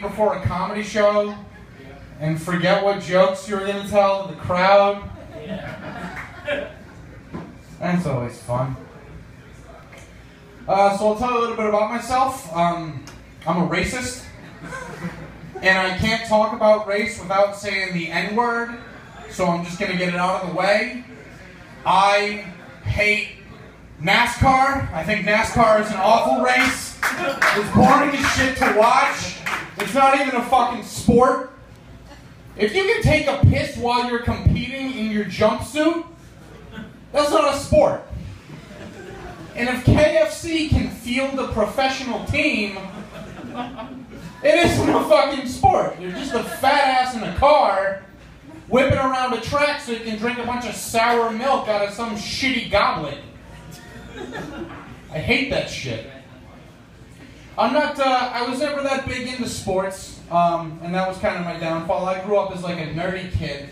before a comedy show and forget what jokes you were going to tell to the crowd? That's always fun. So I'll tell you a little bit about myself. I'm a racist, and I can't talk about race without saying the N-word, so I'm just going to get it out of the way. I hate NASCAR. I think NASCAR is an awful race. It's boring as shit to watch. It's not even a fucking sport. If you can take a piss while you're competing in your jumpsuit, that's not a sport. And if KFC can field a professional team, it isn't a fucking sport. You're just a fat ass in a car whipping around a track so you can drink a bunch of sour milk out of some shitty goblet. I hate that shit. I was never that big into sports, and that was kind of my downfall. I grew up as like a nerdy kid,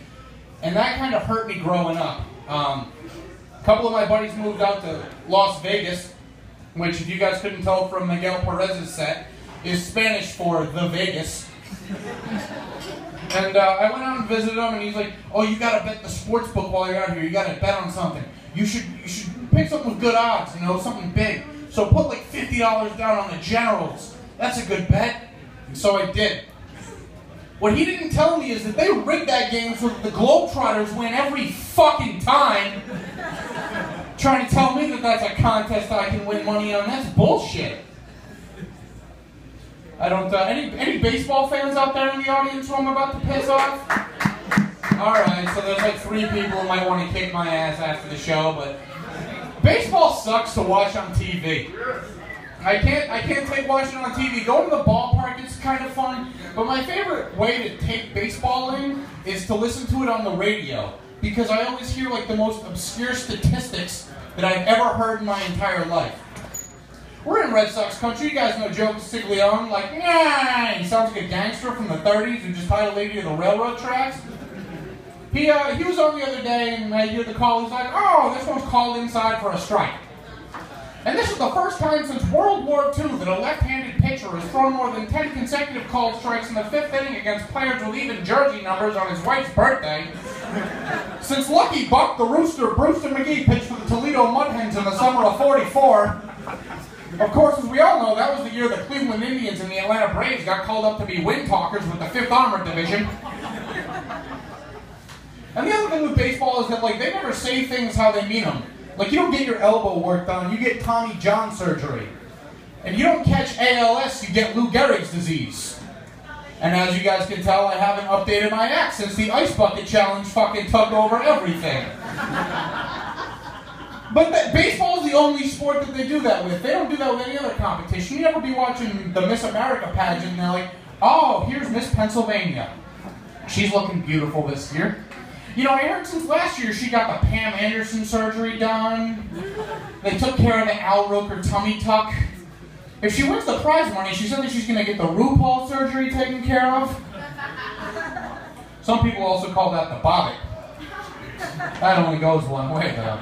and that kind of hurt me growing up. A couple of my buddies moved out to Las Vegas, which, if you guys couldn't tell from Miguel Perez's set, is Spanish for the Vegas. And I went out and visited him, and he's like, "Oh, you gotta bet the sports book while you're out here. You gotta bet on something. You should pick something with good odds, something big. So put like $50 down on the Generals. That's a good bet." And so I did. What he didn't tell me is that they rigged that game so that the Globetrotters win every fucking time. Trying to tell me that that's a contest I can win money on. That's bullshit. I don't, any baseball fans out there in the audience who I'm about to piss off? Alright, so there's like 3 people who might want to kick my ass after the show, but baseball sucks to watch on TV. I can't take watching on TV. Going to the ballpark is kind of fun, but my favorite way to take baseball in is to listen to it on the radio, because I always hear like the most obscure statistics that I've ever heard in my entire life. We're in Red Sox country. You guys know Joe Castiglione, like, nah, he sounds like a gangster from the 30s who just tied a lady to the railroad tracks. He was on the other day, and I hear the call. He's like, "Oh, this one's called inside for a strike." And this is the first time since World War II that a left-handed pitcher has thrown more than 10 consecutive called strikes in the 5th inning against players with even jersey numbers on his wife's birthday. Since Lucky Buck, the rooster, Brewster McGee, pitched for the Toledo Mudhens in the summer of '44. Of course, as we all know, that was the year the Cleveland Indians and the Atlanta Braves got called up to be wind talkers with the 5th Armored Division. And the other thing with baseball is that, like, they never say things how they mean them. Like, you don't get your elbow worked on, you get Tommy John surgery. And you don't catch ALS, you get Lou Gehrig's disease. And as you guys can tell, I haven't updated my act since the Ice Bucket Challenge fucking took over everything. But baseball is the only sport that they do that with. They don't do that with any other competition. You never be watching the Miss America pageant and they're like, "Oh, here's Miss Pennsylvania. She's looking beautiful this year." I heard since last year she got the Pam Anderson surgery done. They took care of the Al Roker tummy tuck. If she wins the prize money, she said that she's going to get the RuPaul surgery taken care of. Some people also call that the bobbit. That only goes one way, though.